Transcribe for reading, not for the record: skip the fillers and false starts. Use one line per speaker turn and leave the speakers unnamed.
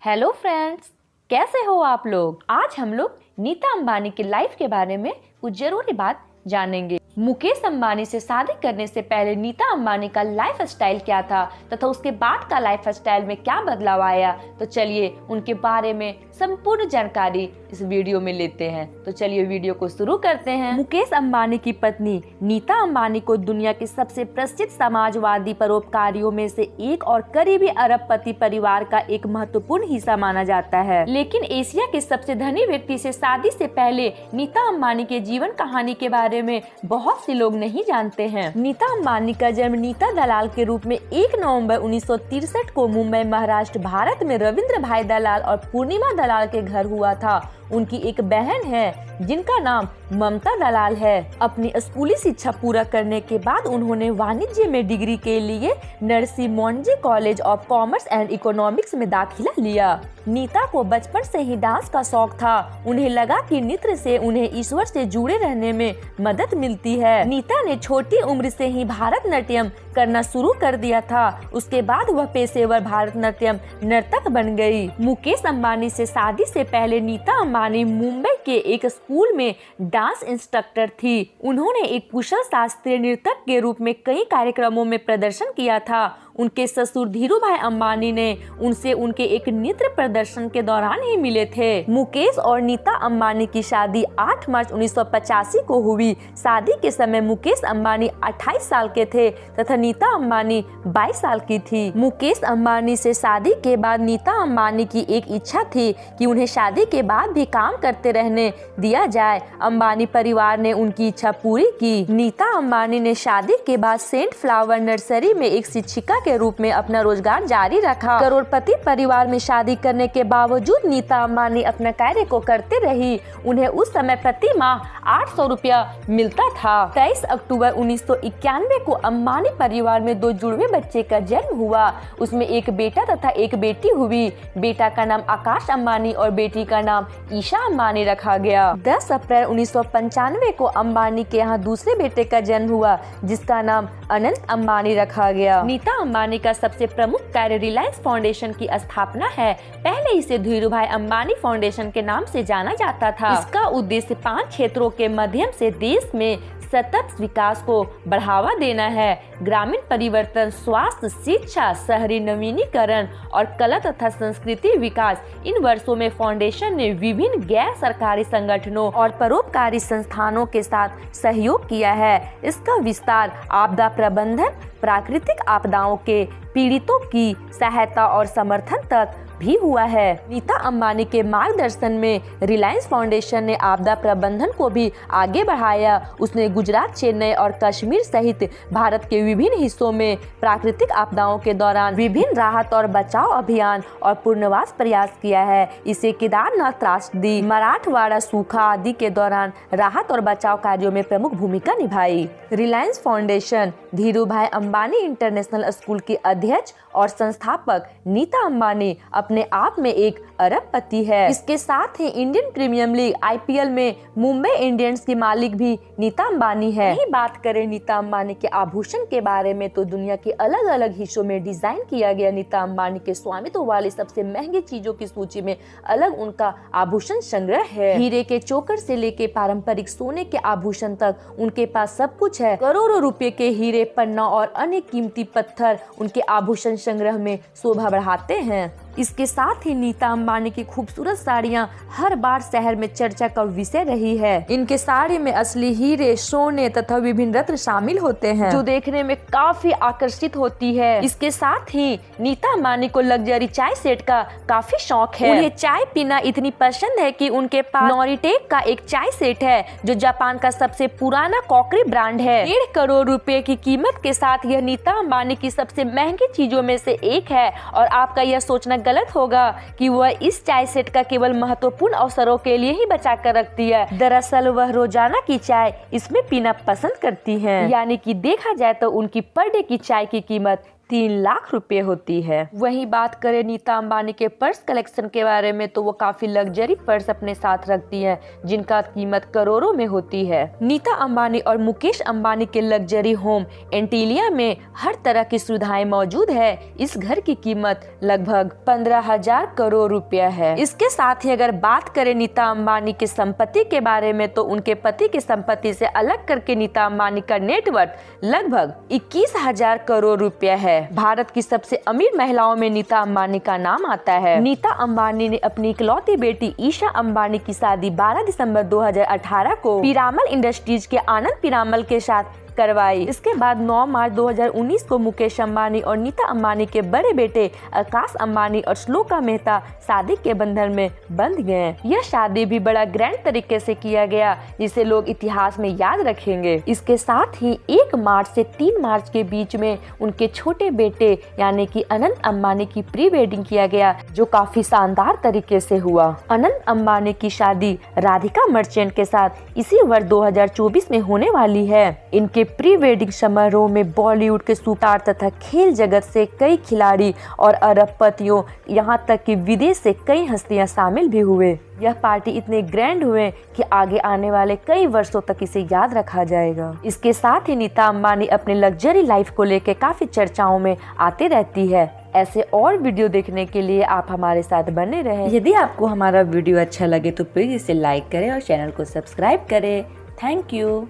Hello friends, कैसे हो आप लोग। आज हम लोग नीता अंबानी की लाइफ के बारे में कुछ जरूरी बात जानेंगे। मुकेश अंबानी से शादी करने से पहले नीता अंबानी का लाइफ स्टाइल क्या था तथा उसके बाद का लाइफ स्टाइल में क्या बदलाव आया, तो चलिए उनके बारे में संपूर्ण जानकारी इस वीडियो में लेते हैं। तो चलिए वीडियो को शुरू करते हैं। मुकेश अंबानी की पत्नी नीता अंबानी को दुनिया के सबसे प्रसिद्ध समाजवादी परोपकारियों में से एक और करीबी अरबपति परिवार का एक महत्वपूर्ण हिस्सा माना जाता है। लेकिन एशिया के सबसे धनी व्यक्ति से शादी से पहले नीता अंबानी के जीवन कहानी के बारे में बहुत से लोग नहीं जानते हैं। नीता अंबानी का जन्म नीता दलाल के रूप में 1 नवंबर 1963 को मुंबई, महाराष्ट्र, भारत में रविंद्र भाई दलाल और पूर्णिमा दलाल के घर हुआ था। उनकी एक बहन है जिनका नाम ममता दलाल है। अपनी स्कूली शिक्षा पूरा करने के बाद उन्होंने वाणिज्य में डिग्री के लिए Narsee Monjee college of commerce and economics में दाखिला लिया। नीता को बचपन से ही डांस का शौक था। उन्हें लगा कि नृत्य से उन्हें ईश्वर से जुड़े रहने में मदद मिलती है। नीता ने छोटी उम्र से ही भारतनाट्यम करना शुरू कर दिया था। उसके बाद वह पेशेवर भारतनाट्यम नर्तक बन गई। मुकेश अंबानी से शादी से पहले नीता अंबानी मुंबई के एक स्कूल में डांस इंस्ट्रक्टर थी। उन्होंने एक कुशल शास्त्रीय नर्तक के रूप में कई कार्यक्रमों में प्रदर्शन किया था। उनके ससुर धीरूभाई अंबानी ने उनसे उनके एक नृत्य प्रदर्शन के दौरान ही मिले थे। मुकेश और नीता अंबानी की शादी 8 मार्च 1985 को हुई। शादी के समय मुकेश अंबानी 28 साल के थे तथा नीता अंबानी 22 साल की थी। मुकेश अंबानी से शादी के बाद नीता अंबानी की एक इच्छा थी कि उन्हें शादी के बाद भी काम करते रहने दिया जाए। अंबानी परिवार ने उनकी इच्छा पूरी की। नीता अंबानी ने शादी के बाद सेंट फ्लावर नर्सरी में एक शिक्षिका के रूप में अपना रोजगार जारी रखा। करोड़पति परिवार में शादी करने के बावजूद नीता अंबानी अपना कार्य को करते रही। उन्हें उस समय प्रति माह 800 रुपया मिलता था। 23 अक्टूबर 1991 को अंबानी परिवार में 2 जुड़वे बच्चे का जन्म हुआ। उसमें एक बेटा तथा एक बेटी हुई। बेटा का नाम आकाश अंबानी और बेटी का नाम ईशा अंबानी रखा गया। 10 अप्रैल 1995 को अंबानी के यहाँ दूसरे बेटे का जन्म हुआ जिसका नाम अनंत अंबानी रखा गया। नीता अंबानी का सबसे प्रमुख कार्य रिलायंस फाउंडेशन की स्थापना है। पहले इसे धीरूभाई अंबानी फाउंडेशन के नाम से जाना जाता था। इसका उद्देश्य 5 क्षेत्रों के माध्यम से देश में सतत विकास को बढ़ावा देना है। ग्रामीण परिवर्तन, स्वास्थ्य, शिक्षा, शहरी नवीनीकरण और कला तथा संस्कृति विकास। इन वर्षों में फाउंडेशन ने विभिन्न गैर सरकारी संगठनों और परोपकारी संस्थानों के साथ सहयोग किया है। इसका विस्तार आपदा प्रबंधन, प्राकृतिक आपदाओं के पीड़ितों की सहायता और समर्थन तक भी हुआ है। नीता अंबानी के मार्गदर्शन में रिलायंस फाउंडेशन ने आपदा प्रबंधन को भी आगे बढ़ाया। उसने गुजरात, चेन्नई और कश्मीर सहित भारत के विभिन्न हिस्सों में प्राकृतिक आपदाओं के दौरान विभिन्न राहत और बचाव अभियान और पुनर्वास प्रयास किया है। इसे केदारनाथ त्रासदी, मराठवाड़ा सूखा आदि के दौरान राहत और बचाव कार्यों में प्रमुख भूमिका निभाई। Reliance foundation Dhirubhai Ambani international school के अध्यक्ष और संस्थापक नीता अंबानी अपने आप में एक अरबपति है। इसके साथ ही इंडियन प्रीमियर लीग IPL में मुंबई इंडियंस की मालिक भी नीता अंबानी है। यही बात करें नीता अंबानी के आभूषण के बारे में तो दुनिया के अलग अलग हिस्सों में डिजाइन किया गया नीता अंबानी के स्वामित्व वाली सबसे महंगी चीजों की सूची में अलग उनका आभूषण संग्रह है। हीरे के चोकर से लेके पारंपरिक सोने के आभूषण तक उनके पास सब कुछ है। करोड़ों रुपए के हीरे, पन्ना और अन्य कीमती पत्थर उनके आभूषण संग्रह में शोभा बढ़ाते हैं। इसके साथ ही नीता अंबानी की खूबसूरत साड़ियाँ हर बार शहर में चर्चा का विषय रही है। इनके साड़ी में असली हीरे, सोने तथा विभिन्न रत्न शामिल होते हैं जो देखने में काफी आकर्षित होती है। इसके साथ ही नीता अंबानी को लग्जरी चाय सेट का काफी शौक है। उन्हें चाय पीना इतनी पसंद है कि उनके पास नॉरिटेक का एक चाय सेट है जो जापान का सबसे पुराना कॉकरी ब्रांड है। 1.5 करोड़ रुपए की कीमत के साथ यह नीता अंबानी की सबसे महंगी चीजों में से एक है। और आपका यह सोचना गलत होगा कि वह इस चाय सेट का केवल महत्वपूर्ण अवसरों के लिए ही बचा कर रखती है। दरअसल वह रोजाना की चाय इसमें पीना पसंद करती हैं। यानी कि देखा जाए तो उनकी पर डे की चाय की कीमत 3 लाख रुपए होती है। वहीं बात करें नीता अंबानी के पर्स कलेक्शन के बारे में तो वो काफी लग्जरी पर्स अपने साथ रखती हैं, जिनका कीमत करोड़ों में होती है। नीता अंबानी और मुकेश अंबानी के लग्जरी होम एंटीलिया में हर तरह की सुविधाएं मौजूद है। इस घर की कीमत लगभग 15,000 करोड़ रुपया है। इसके साथ ही अगर बात करें नीता अंबानी की संपत्ति के बारे में तो उनके पति की संपत्ति से अलग करके नीता अंबानी का नेटवर्थ लगभग 21,000 करोड़ रुपया है। भारत की सबसे अमीर महिलाओं में नीता अंबानी का नाम आता है। नीता अंबानी ने अपनी इकलौती बेटी ईशा अंबानी की शादी 12 दिसंबर 2018 को पीरामल इंडस्ट्रीज के आनंद पीरामल के साथ करवाई। इसके बाद 9 मार्च 2019 को मुकेश अंबानी और नीता अंबानी के बड़े बेटे आकाश अंबानी और श्लोका मेहता शादी के बंधन में बंध गए। यह शादी भी बड़ा ग्रैंड तरीके से किया गया, जिसे लोग इतिहास में याद रखेंगे। इसके साथ ही 1 मार्च से 3 मार्च के बीच में उनके छोटे बेटे यानी कि अनंत अंबानी की प्री वेडिंग किया गया, जो काफी शानदार तरीके से हुआ। अनंत अंबानी की शादी राधिका मर्चेंट के साथ इसी वर्ष 2024 में होने वाली है। इनके प्री वेडिंग समारोह में बॉलीवुड के सुपरस्टार तथा खेल जगत से कई खिलाड़ी और अरबपतियों, यहाँ तक कि विदेश से कई हस्तियां शामिल भी हुए। यह पार्टी इतने ग्रैंड हुए कि आगे आने वाले कई वर्षों तक इसे याद रखा जाएगा। इसके साथ ही नीता अंबानी अपने लग्जरी लाइफ को लेकर काफी चर्चाओं में आती रहती है। ऐसे और वीडियो देखने के लिए आप हमारे साथ बने रहें। यदि आपको हमारा वीडियो अच्छा लगे तो प्लीज इसे लाइक करें और चैनल को सब्सक्राइब करें। Thank you.